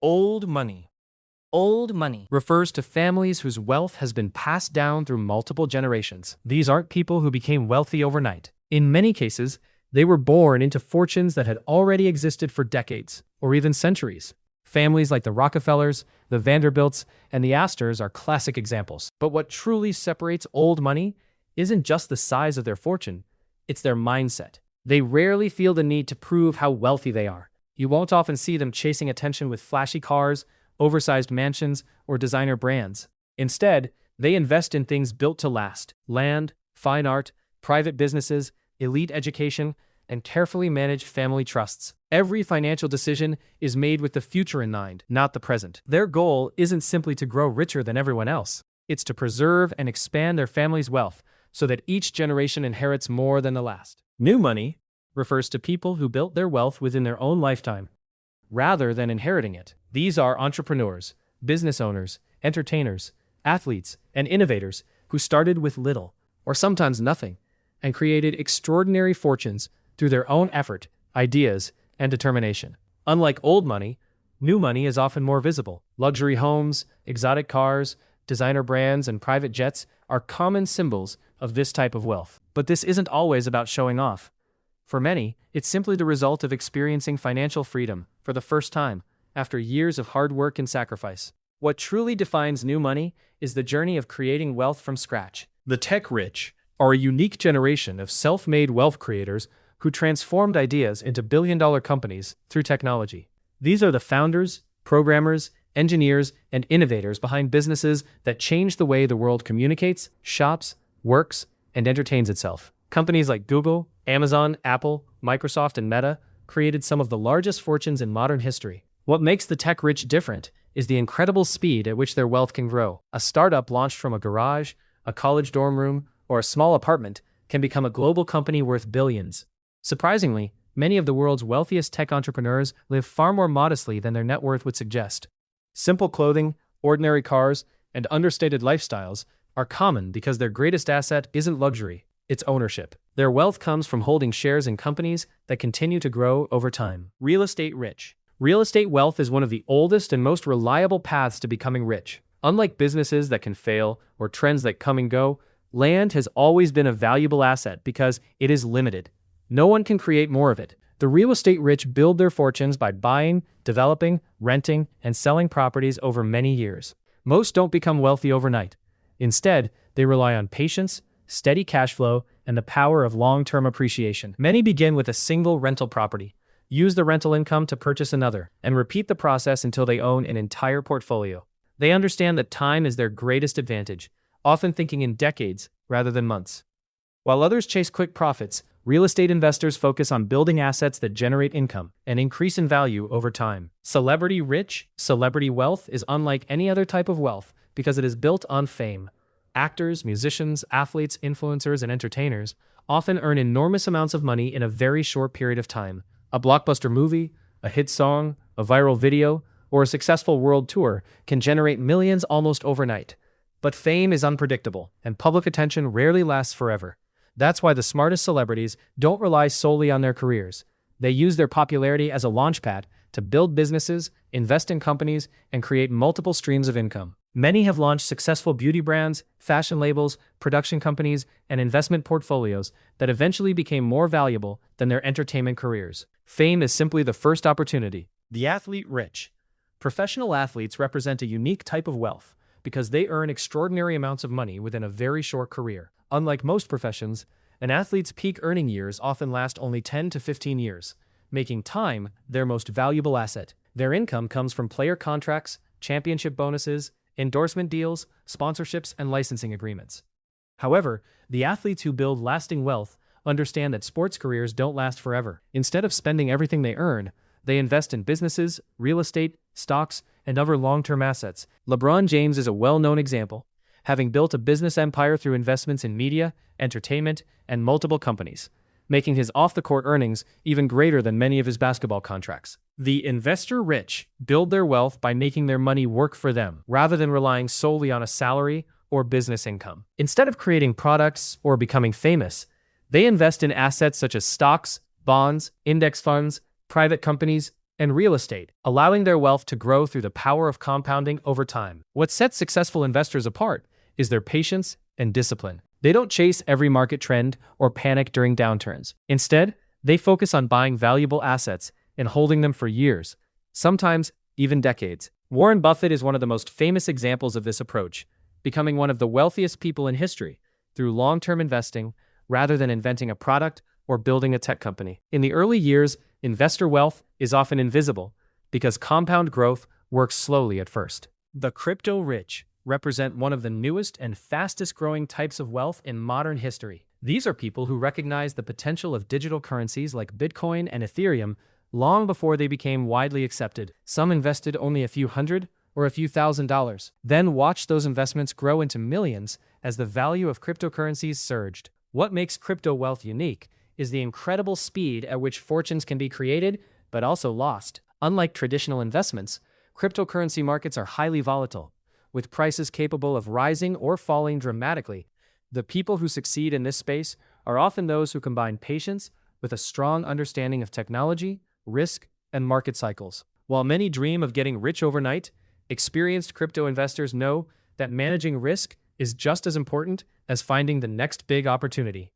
Old money Old money. refers to families whose wealth has been passed down through multiple generations. These aren't people who became wealthy overnight. In many cases, they were born into fortunes that had already existed for decades, or even centuries. Families like the Rockefellers, the Vanderbilts, and the Astors are classic examples. But what truly separates old money isn't just the size of their fortune, it's their mindset. They rarely feel the need to prove how wealthy they are. You won't often see them chasing attention with flashy cars, oversized mansions, or designer brands. Instead, they invest in things built to last: land, fine art, private businesses, elite education, and carefully managed family trusts. Every financial decision is made with the future in mind, not the present. Their goal isn't simply to grow richer than everyone else. It's to preserve and expand their family's wealth so that each generation inherits more than the last. New money refers to people who built their wealth within their own lifetime, rather than inheriting it. These are entrepreneurs, business owners, entertainers, athletes, and innovators who started with little, or sometimes nothing, and created extraordinary fortunes through their own effort, ideas, and determination. Unlike old money, new money is often more visible. Luxury homes, exotic cars, designer brands, and private jets are common symbols of this type of wealth. But this isn't always about showing off. For many, it's simply the result of experiencing financial freedom for the first time after years of hard work and sacrifice. What truly defines new money is the journey of creating wealth from scratch. The tech rich are a unique generation of self-made wealth creators who transformed ideas into billion-dollar companies through technology. These are the founders, programmers, engineers, and innovators behind businesses that change the way the world communicates, shops, works, and entertains itself. Companies like Google, Amazon, Apple, Microsoft, and Meta created some of the largest fortunes in modern history. What makes the tech rich different is the incredible speed at which their wealth can grow. A startup launched from a garage, a college dorm room, or a small apartment can become a global company worth billions. Surprisingly, many of the world's wealthiest tech entrepreneurs live far more modestly than their net worth would suggest. Simple clothing, ordinary cars, and understated lifestyles are common because their greatest asset isn't luxury, it's ownership. Their wealth comes from holding shares in companies that continue to grow over time. Real estate rich. Real estate wealth is one of the oldest and most reliable paths to becoming rich. Unlike businesses that can fail or trends that come and go, land has always been a valuable asset because it is limited. No one can create more of it. The real estate rich build their fortunes by buying, developing, renting, and selling properties over many years. Most don't become wealthy overnight. Instead, they rely on patience, steady cash flow, and the power of long-term appreciation. Many begin with a single rental property, use the rental income to purchase another, and repeat the process until they own an entire portfolio. They understand that time is their greatest advantage, often thinking in decades rather than months. While others chase quick profits, real estate investors focus on building assets that generate income and increase in value over time. Celebrity rich, celebrity wealth is unlike any other type of wealth because it is built on fame. Actors, musicians, athletes, influencers, and entertainers often earn enormous amounts of money in a very short period of time. A blockbuster movie, a hit song, a viral video, or a successful world tour can generate millions almost overnight. But fame is unpredictable, and public attention rarely lasts forever. That's why the smartest celebrities don't rely solely on their careers. They use their popularity as a launchpad to build businesses, invest in companies, and create multiple streams of income. Many have launched successful beauty brands, fashion labels, production companies, and investment portfolios that eventually became more valuable than their entertainment careers. Fame is simply the first opportunity. The athlete rich. Professional athletes represent a unique type of wealth because they earn extraordinary amounts of money within a very short career. Unlike most professions, an athlete's peak earning years often last only 10 to 15 years, making time their most valuable asset. Their income comes from player contracts, championship bonuses, endorsement deals, sponsorships, and licensing agreements. However, the athletes who build lasting wealth understand that sports careers don't last forever. Instead of spending everything they earn, they invest in businesses, real estate, stocks, and other long-term assets. LeBron James is a well-known example, having built a business empire through investments in media, entertainment, and multiple companies, making his off-the-court earnings even greater than many of his basketball contracts. The investor rich build their wealth by making their money work for them, rather than relying solely on a salary or business income. Instead of creating products or becoming famous, they invest in assets such as stocks, bonds, index funds, private companies, and real estate, allowing their wealth to grow through the power of compounding over time. What sets successful investors apart is their patience and discipline. They don't chase every market trend or panic during downturns. Instead, they focus on buying valuable assets and holding them for years, sometimes even decades. Warren Buffett is one of the most famous examples of this approach, becoming one of the wealthiest people in history through long-term investing rather than inventing a product or building a tech company. In the early years, investor wealth is often invisible because compound growth works slowly at first. The crypto rich represent one of the newest and fastest growing types of wealth in modern history. These are people who recognize the potential of digital currencies like Bitcoin and Ethereum long before they became widely accepted. Some invested only a few hundred or a few $1,000s, then watched those investments grow into millions as the value of cryptocurrencies surged. What makes crypto wealth unique is the incredible speed at which fortunes can be created but also lost. Unlike traditional investments, cryptocurrency markets are highly volatile, with prices capable of rising or falling dramatically. The people who succeed in this space are often those who combine patience with a strong understanding of technology, risk, and market cycles. While many dream of getting rich overnight, experienced crypto investors know that managing risk is just as important as finding the next big opportunity.